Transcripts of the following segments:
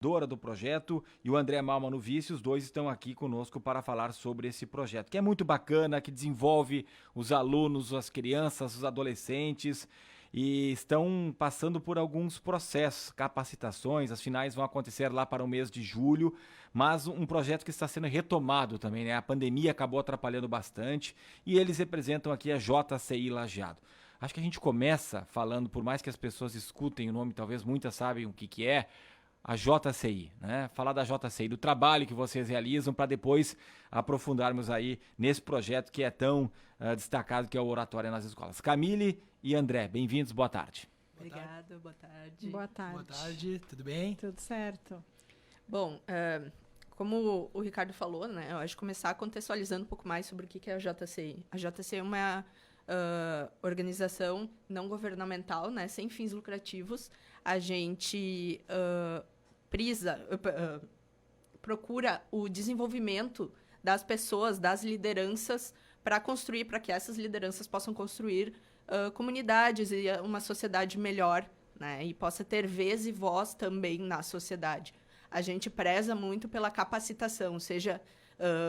Do projeto, e o André Malma no vice, os dois estão aqui conosco para falar sobre esse projeto, que é muito bacana, que desenvolve os alunos, as crianças, os adolescentes, e estão passando por alguns processos, capacitações, as finais vão acontecer lá para o mês de julho, mas um projeto que está sendo retomado também, né? A pandemia acabou atrapalhando bastante, e eles representam aqui a JCI Lajeado. Acho que a gente começa falando, por mais que as pessoas escutem o nome, talvez muitas sabem o que é, a JCI, né? Falar da JCI, do trabalho que vocês realizam para depois aprofundarmos aí nesse projeto que é tão destacado, que é o Oratória nas Escolas. Camille e André, bem-vindos, boa tarde. Obrigada, boa tarde. Boa tarde. Boa tarde, tudo bem? Tudo certo. Bom, como o Ricardo falou, né, eu acho que começar contextualizando um pouco mais sobre o que é a JCI. A JCI é uma organização não governamental, né, sem fins lucrativos. A gente procura o desenvolvimento das pessoas, das lideranças, para que essas lideranças possam construir comunidades e uma sociedade melhor, né, e possa ter vez e voz também na sociedade. A gente preza muito pela capacitação, seja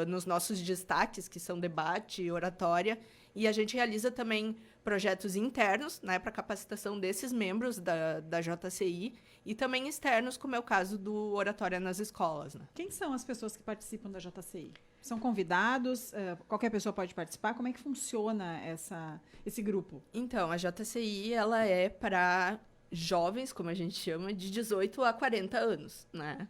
nos nossos destaques, que são debate e oratória, e a gente realiza também projetos internos, né, para capacitação desses membros da JCI e também externos, como é o caso do Oratória nas Escolas. Né? Quem são as pessoas que participam da JCI? São convidados? Qualquer pessoa pode participar? Como é que funciona esse grupo? Então, a JCI ela é para jovens, como a gente chama, de 18 a 40 anos. Né?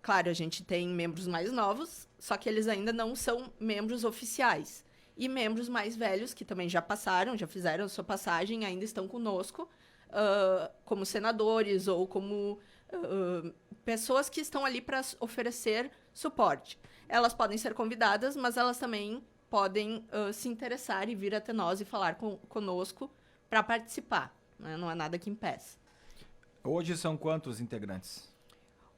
Claro, a gente tem membros mais novos, só que eles ainda não são membros oficiais. E membros mais velhos, que também já passaram, já fizeram a sua passagem, ainda estão conosco, como senadores ou como pessoas que estão ali para oferecer suporte. Elas podem ser convidadas, mas elas também podem se interessar e vir até nós e falar conosco para participar. Né? Não há nada que impeça. Hoje são quantos integrantes?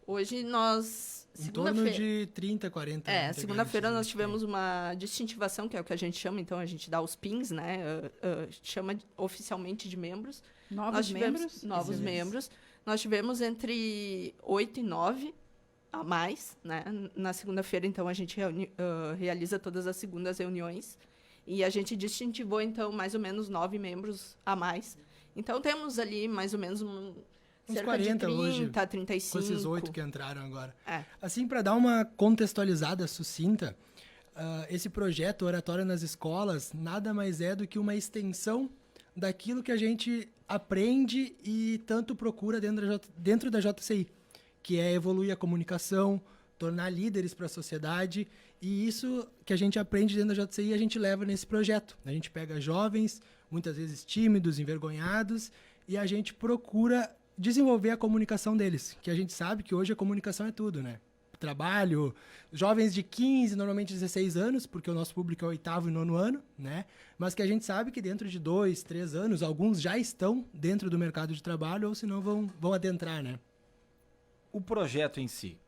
Hoje nós... Em torno de 30, 40. Segunda-feira nós tivemos uma distintivação, que é o que a gente chama, então a gente dá os pins, né? Chama oficialmente de membros. Novos membros? Novos membros. Nós tivemos entre 8 e 9 a mais, né? Na segunda-feira, então, a gente realiza todas as segundas reuniões. E a gente distintivou, então, mais ou menos 9 membros a mais. Então, temos ali mais ou menos uns cerca 40 de 30, hoje, 35. com esses 8 que entraram agora. É. Assim, para dar uma contextualizada sucinta, esse projeto Oratória nas Escolas nada mais é do que uma extensão daquilo que a gente aprende e tanto procura dentro da JCI, que é evoluir a comunicação, tornar líderes para a sociedade, e isso que a gente aprende dentro da JCI a gente leva nesse projeto. A gente pega jovens, muitas vezes tímidos, envergonhados, e a gente procura desenvolver a comunicação deles, que a gente sabe que hoje a comunicação é tudo, né? Trabalho, jovens de 15, normalmente 16 anos, porque o nosso público é o 8º e 9º ano, né? Mas que a gente sabe que dentro de 2, 3 anos, alguns já estão dentro do mercado de trabalho, ou senão vão adentrar, né? O projeto em si,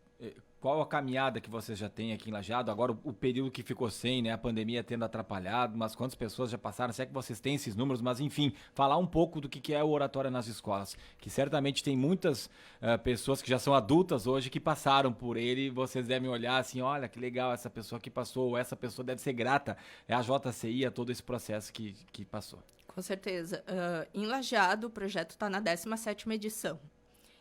qual a caminhada que vocês já têm aqui em Lajeado? Agora o período que ficou sem, né? A pandemia tendo atrapalhado, mas quantas pessoas já passaram? Se é que vocês têm esses números, mas enfim, falar um pouco do que é o Oratória nas Escolas, que certamente tem muitas pessoas que já são adultas hoje que passaram por ele, e vocês devem olhar assim, olha que legal essa pessoa que passou, ou essa pessoa deve ser grata a JCI, a todo esse processo que passou. Com certeza. Em Lajeado, o projeto está na 17ª edição.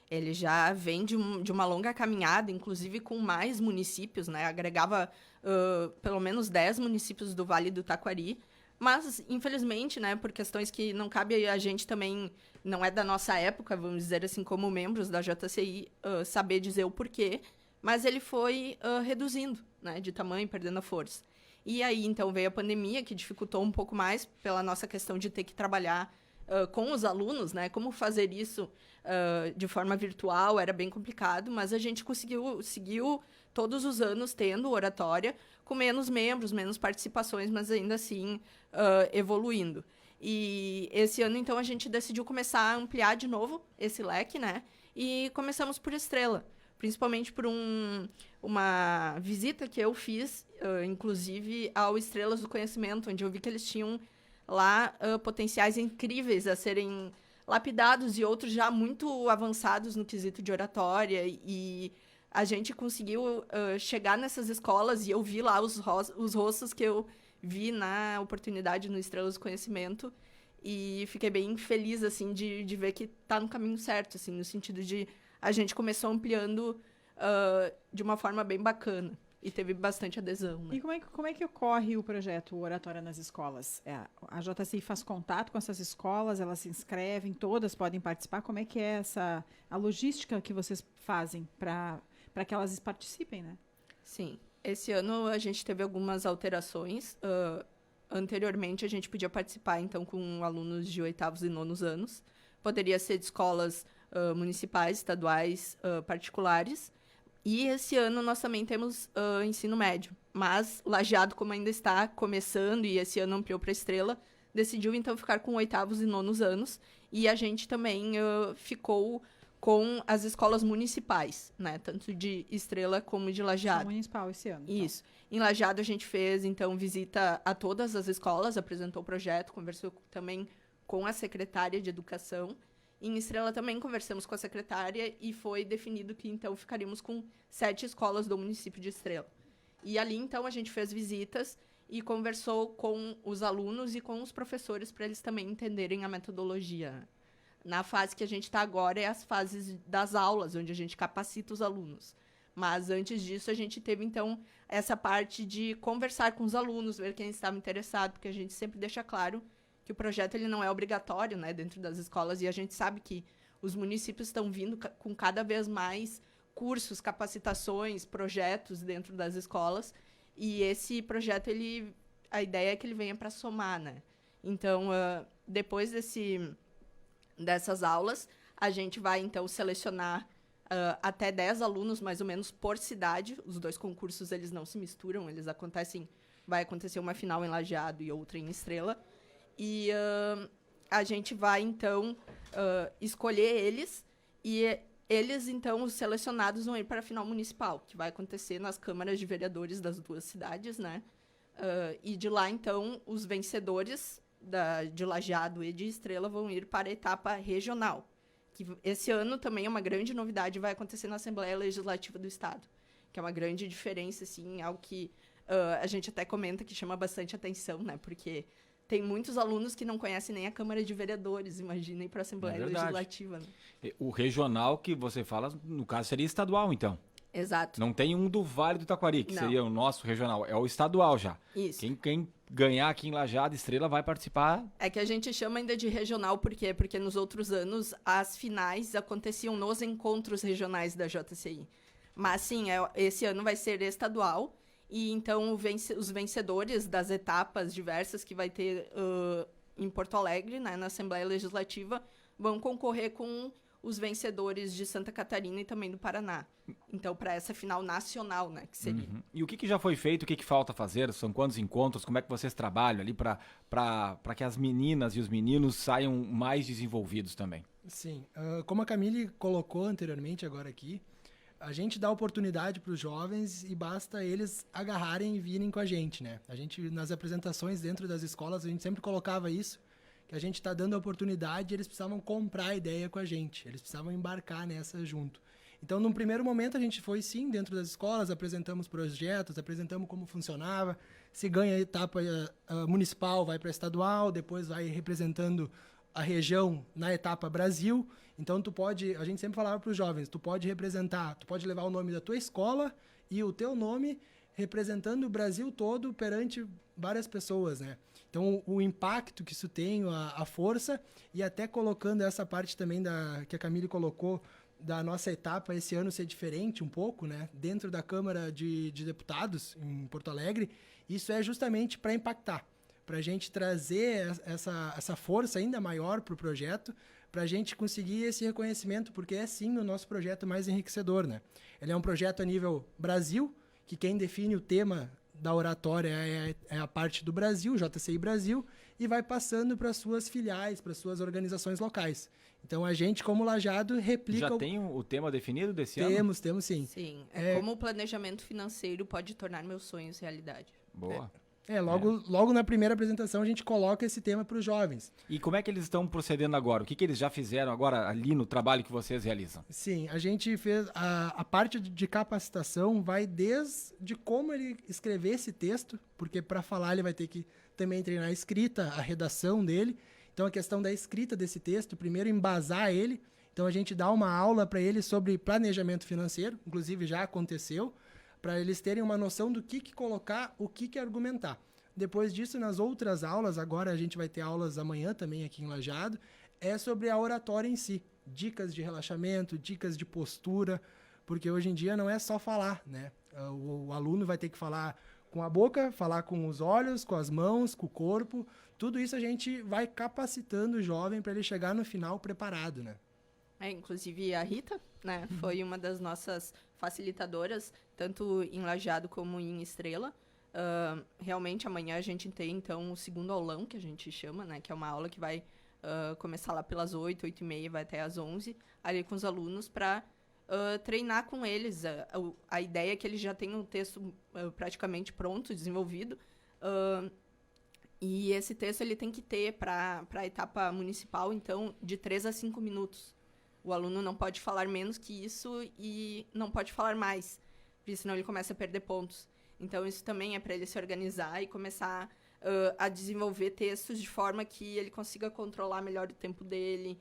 Ele já vem de uma longa caminhada, inclusive com mais municípios, né? Agregava pelo menos 10 municípios do Vale do Taquari. Mas, infelizmente, né, por questões que não cabe a gente também, não é da nossa época, vamos dizer assim, como membros da JCI, saber dizer o porquê, mas ele foi reduzindo, né, de tamanho, perdendo a força. E aí, então, veio a pandemia, que dificultou um pouco mais pela nossa questão de ter que trabalhar com os alunos, né? Como fazer isso de forma virtual era bem complicado, mas a gente seguiu todos os anos tendo oratória, com menos membros, menos participações, mas ainda assim evoluindo. E esse ano, então, a gente decidiu começar a ampliar de novo esse leque, né? E começamos por Estrela, principalmente por uma visita que eu fiz, inclusive, ao Estrelas do Conhecimento, onde eu vi que eles tinham lá potenciais incríveis a serem lapidados e outros já muito avançados no quesito de oratória. E a gente conseguiu chegar nessas escolas e eu vi lá os rostos que eu vi na oportunidade no Estrelas do Conhecimento. E fiquei bem feliz, assim, de ver que tá no caminho certo, assim, no sentido de a gente começou ampliando de uma forma bem bacana. E teve bastante adesão, né? E como é que ocorre o projeto Oratória nas Escolas? A JCI faz contato com essas escolas, elas se inscrevem, todas podem participar. Como é que é a logística que vocês fazem para que elas participem, né? Sim. Esse ano a gente teve algumas alterações. Anteriormente, a gente podia participar, então, com alunos de 8º e 9º anos. Poderia ser de escolas municipais, estaduais, particulares. E esse ano nós também temos ensino médio. Mas Lajeado, como ainda está começando, e esse ano ampliou para Estrela, decidiu, então, ficar com 8º e 9º anos. E a gente também ficou com as escolas municipais, né? Tanto de Estrela como de Lajeado. Municipal esse ano. Isso. Em Lajeado, a gente fez, então, visita a todas as escolas, apresentou o projeto, conversou também com a secretária de Educação. Em Estrela também conversamos com a secretária e foi definido que, então, ficaríamos com 7 escolas do município de Estrela. E ali, então, a gente fez visitas e conversou com os alunos e com os professores para eles também entenderem a metodologia. Na fase que a gente está agora é as fases das aulas, onde a gente capacita os alunos. Mas antes disso, a gente teve, então, essa parte de conversar com os alunos, ver quem estava interessado, porque a gente sempre deixa claro que o projeto ele não é obrigatório, né, dentro das escolas, e a gente sabe que os municípios estão vindo com cada vez mais cursos, capacitações, projetos dentro das escolas, e esse projeto, a ideia é que ele venha para somar, né? Então, depois dessas aulas, a gente vai, então, selecionar até 10 alunos, mais ou menos, por cidade. Os 2 concursos, eles não se misturam, vai acontecer uma final em Lajeado e outra em Estrela. E a gente vai, então, escolher eles e eles, então, os selecionados vão ir para a final municipal, que vai acontecer nas câmaras de vereadores das 2 cidades, né? E de lá, então, os vencedores de Lajeado e de Estrela vão ir para a etapa regional, que esse ano também é uma grande novidade, vai acontecer na Assembleia Legislativa do Estado, que é uma grande diferença, assim, algo que a gente até comenta que chama bastante atenção, né? Porque tem muitos alunos que não conhecem nem a Câmara de Vereadores, imaginem para a Assembleia Legislativa. Né? O regional que você fala, no caso, seria estadual, então. Exato. Não tem um do Vale do Taquari, que não. seria o nosso regional. É o estadual já. Isso. Quem ganhar aqui em Lajeado, Estrela, vai participar. É que a gente chama ainda de regional, por quê? Porque nos outros anos, as finais aconteciam nos encontros regionais da JCI. Mas, sim, esse ano vai ser estadual. E, então, os vencedores das etapas diversas que vai ter em Porto Alegre, né, na Assembleia Legislativa, vão concorrer com os vencedores de Santa Catarina e também do Paraná. Então, para essa final nacional, né, que seria. Uhum. E o que já foi feito, o que falta fazer? São quantos encontros? Como é que vocês trabalham ali para que as meninas e os meninos saiam mais desenvolvidos também? Sim, como a Camille colocou anteriormente agora aqui, a gente dá oportunidade para os jovens e basta eles agarrarem e virem com a gente, né? A gente, nas apresentações dentro das escolas, a gente sempre colocava isso, que a gente está dando a oportunidade e eles precisavam comprar a ideia com a gente, eles precisavam embarcar nessa junto. Então, num primeiro momento, a gente foi, sim, dentro das escolas, apresentamos projetos, apresentamos como funcionava, se ganha a etapa municipal, vai para estadual, depois vai representando a região na etapa Brasil. Então, a gente sempre falava para os jovens, tu pode levar o nome da tua escola e o teu nome representando o Brasil todo perante várias pessoas, né? Então, o impacto que isso tem, a força, e até colocando essa parte também que a Camille colocou, da nossa etapa esse ano ser diferente um pouco, né? Dentro da Câmara de Deputados, em Porto Alegre, isso é justamente para impactar, para a gente trazer essa força ainda maior para o projeto, para a gente conseguir esse reconhecimento, porque é sim o nosso projeto mais enriquecedor, né? Ele é um projeto a nível Brasil, que quem define o tema da oratória é a parte do Brasil, JCI Brasil, e vai passando para suas filiais, para suas organizações locais. Então, a gente, como Lajeado, replica... Já tem o tema definido desse ano? Temos sim. Sim, como o planejamento financeiro pode tornar meus sonhos realidade. Boa. Logo na primeira apresentação a gente coloca esse tema para os jovens. E como é que eles estão procedendo agora? O que eles já fizeram agora ali no trabalho que vocês realizam? Sim, a gente fez a parte de capacitação vai desde como ele escrever esse texto, porque para falar ele vai ter que também treinar a escrita, a redação dele. Então a questão da escrita desse texto, primeiro embasar ele. Então a gente dá uma aula para eles sobre planejamento financeiro, inclusive já aconteceu, para eles terem uma noção do que colocar, o que argumentar. Depois disso, nas outras aulas, agora a gente vai ter aulas amanhã também aqui em Lajeado, é sobre a oratória em si. Dicas de relaxamento, dicas de postura, porque hoje em dia não é só falar, né? O aluno vai ter que falar com a boca, falar com os olhos, com as mãos, com o corpo. Tudo isso a gente vai capacitando o jovem para ele chegar no final preparado, né? Inclusive a Rita, né, foi uma das nossas facilitadoras, tanto em Lajeado como em Estrela. Realmente amanhã a gente tem, então, o segundo aulão, que a gente chama, né, que é uma aula que vai começar lá pelas 8, 8h30, vai até às 11, ali com os alunos, para treinar com eles. A ideia é que eles já tenham um texto praticamente pronto, desenvolvido, e esse texto ele tem que ter, para a etapa municipal, então, de 3 a 5 minutos. O aluno não pode falar menos que isso e não pode falar mais, porque senão ele começa a perder pontos. Então, isso também é para ele se organizar e começar a desenvolver textos de forma que ele consiga controlar melhor o tempo dele,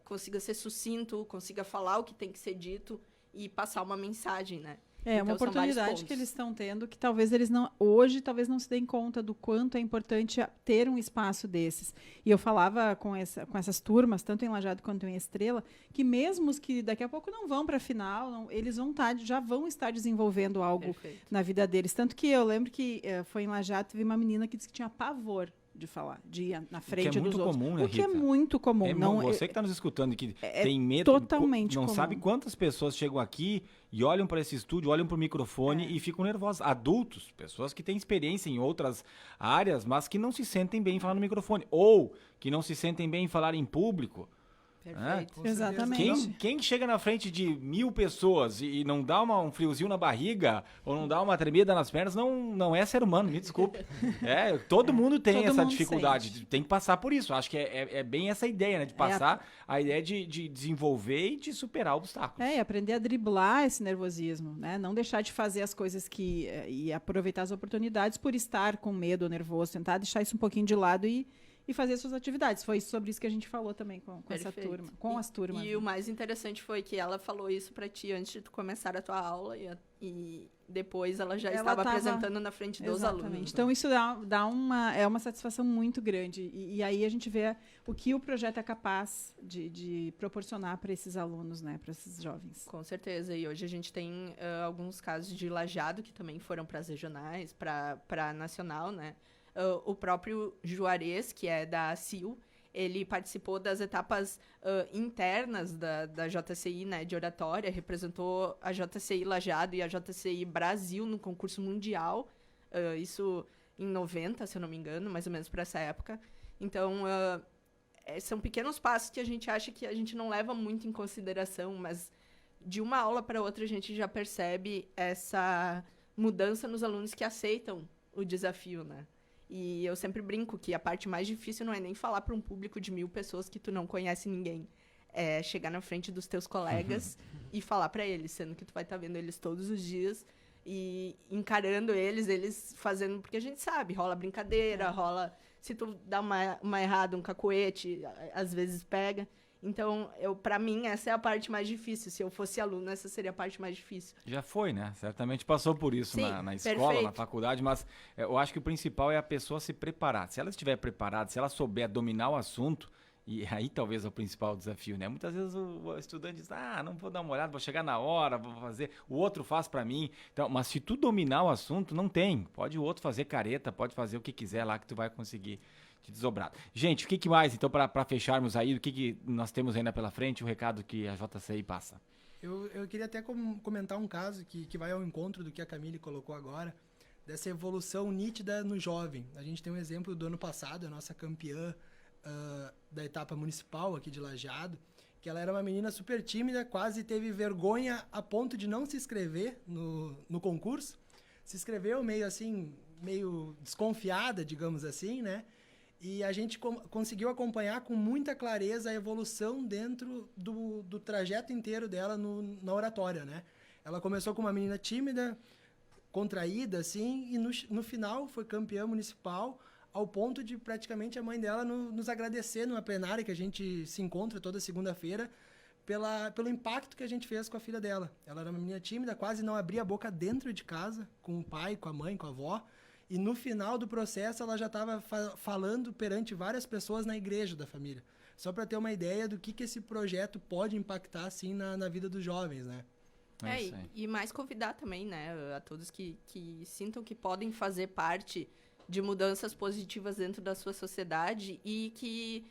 consiga ser sucinto, consiga falar o que tem que ser dito e passar uma mensagem, né? É uma oportunidade que eles estão tendo que talvez eles não hoje talvez não se deem conta do quanto é importante ter um espaço desses. E eu falava com essas turmas, tanto em Lajeado quanto em Estrela, que mesmo os que daqui a pouco não vão para a final, eles já vão estar desenvolvendo algo na vida deles. Tanto que eu lembro que foi em Lajeado, teve uma menina que disse que tinha pavor de falar, de ir na frente dos outros. Comum, né, o que é muito comum. Você que está nos escutando e que tem medo, totalmente não comum. sabe quantas pessoas chegam aqui e olham para esse estúdio, olham para o microfone e ficam nervosas. Adultos, pessoas que têm experiência em outras áreas, mas que não se sentem bem em falar no microfone. Ou que não se sentem bem em falar em público. Perfeito. Exatamente. Quem chega na frente de 1000 pessoas e não dá um friozinho na barriga ou não dá uma tremida nas pernas, não é ser humano, me desculpe. Todo mundo tem essa dificuldade, sente. tem que passar por isso. Acho que é bem essa ideia, né? De passar a ideia de desenvolver e de superar obstáculos. E aprender a driblar esse nervosismo, né? Não deixar de fazer as coisas e aproveitar as oportunidades por estar com medo ou nervoso, tentar deixar isso um pouquinho de lado e fazer suas atividades. Foi sobre isso que a gente falou também com essa turma, as turmas. E o mais interessante foi que ela falou isso para ti antes de tu começar a tua aula e depois ela já estava apresentando na frente dos alunos. Então isso dá uma satisfação muito grande e aí a gente vê o que o projeto é capaz de proporcionar para esses alunos, né, para esses jovens. Com certeza. E hoje a gente tem alguns casos de Lajeado que também foram para as regionais, para a nacional, né? O próprio Juarez, que é da CIL, ele participou das etapas internas da JCI, né, de oratória, representou a JCI Lajeado e a JCI Brasil no concurso mundial, isso em 90, se eu não me engano, mais ou menos para essa época. Então, são pequenos passos que a gente acha que a gente não leva muito em consideração, mas de uma aula para outra a gente já percebe essa mudança nos alunos que aceitam o desafio, né? E eu sempre brinco que a parte mais difícil não é nem falar para um público de 1000 pessoas que tu não conhece ninguém. É chegar na frente dos teus colegas e falar para eles, sendo que tu vai estar vendo eles todos os dias e encarando eles fazendo... Porque a gente sabe, rola brincadeira, rola... Se tu dá uma errada, um cacuete, às vezes pega... Então, para mim, essa é a parte mais difícil. Se eu fosse aluno, essa seria a parte mais difícil. Já foi, né? Certamente passou por isso. Sim, na escola, perfeito. Na faculdade, mas eu acho que o principal é a pessoa se preparar. Se ela estiver preparada, se ela souber dominar o assunto, e aí talvez é o principal desafio, né? Muitas vezes o estudante diz, não vou dar uma olhada, vou chegar na hora, vou fazer, o outro faz para mim. Então, mas se tu dominar o assunto, não tem. Pode o outro fazer careta, pode fazer o que quiser lá que tu vai conseguir te desdobrar. Gente, o que mais, então, para fecharmos aí, o que nós temos ainda pela frente, o recado que a JCI passa? Eu queria até comentar um caso que vai ao encontro do que a Camille colocou agora, dessa evolução nítida no jovem. A gente tem um exemplo do ano passado, a nossa campeã da etapa municipal aqui de Lajeado, que ela era uma menina super tímida, quase teve vergonha a ponto de não se inscrever no concurso. se inscreveu meio assim, meio desconfiada, digamos assim, né? E a gente conseguiu acompanhar com muita clareza a evolução dentro do trajeto inteiro dela na oratória, né? Ela começou com uma menina tímida, contraída, assim, e no final foi campeã municipal, ao ponto de praticamente a mãe dela nos agradecer numa plenária que a gente se encontra toda segunda-feira, pelo impacto que a gente fez com a filha dela. Ela era uma menina tímida, quase não abria a boca dentro de casa, com o pai, com a mãe, com a avó. E no final do processo, ela já estava falando perante várias pessoas na igreja da família. Só para ter uma ideia do que esse projeto pode impactar, assim, na vida dos jovens, né? E mais convidar também, né, a todos que sintam que podem fazer parte de mudanças positivas dentro da sua sociedade e que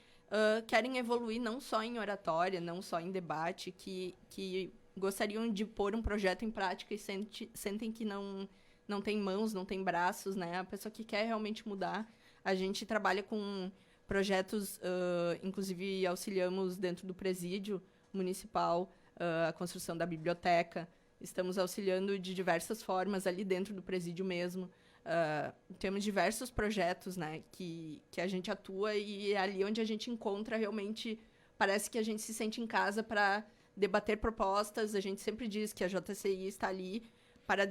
querem evoluir não só em oratória, não só em debate, que gostariam de pôr um projeto em prática e sentem que não tem mãos, não tem braços, né? A pessoa que quer realmente mudar. A gente trabalha com projetos, inclusive auxiliamos dentro do presídio municipal, a construção da biblioteca. Estamos auxiliando de diversas formas ali dentro do presídio mesmo. Temos diversos projetos, né, que a gente atua e é ali onde a gente encontra realmente, parece que a gente se sente em casa para debater propostas. A gente sempre diz que a JCI está ali para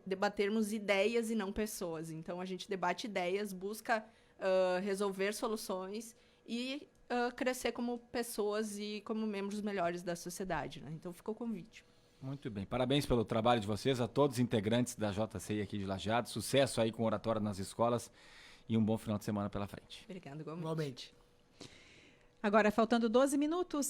debatermos ideias e não pessoas. Então, a gente debate ideias, busca resolver soluções e crescer como pessoas e como membros melhores da sociedade, né? Então, ficou o convite. Muito bem. Parabéns pelo trabalho de vocês, a todos os integrantes da JCI aqui de Lajeado. Sucesso aí com oratória nas escolas e um bom final de semana pela frente. Obrigada, Igualmente. Agora, faltando 12 minutos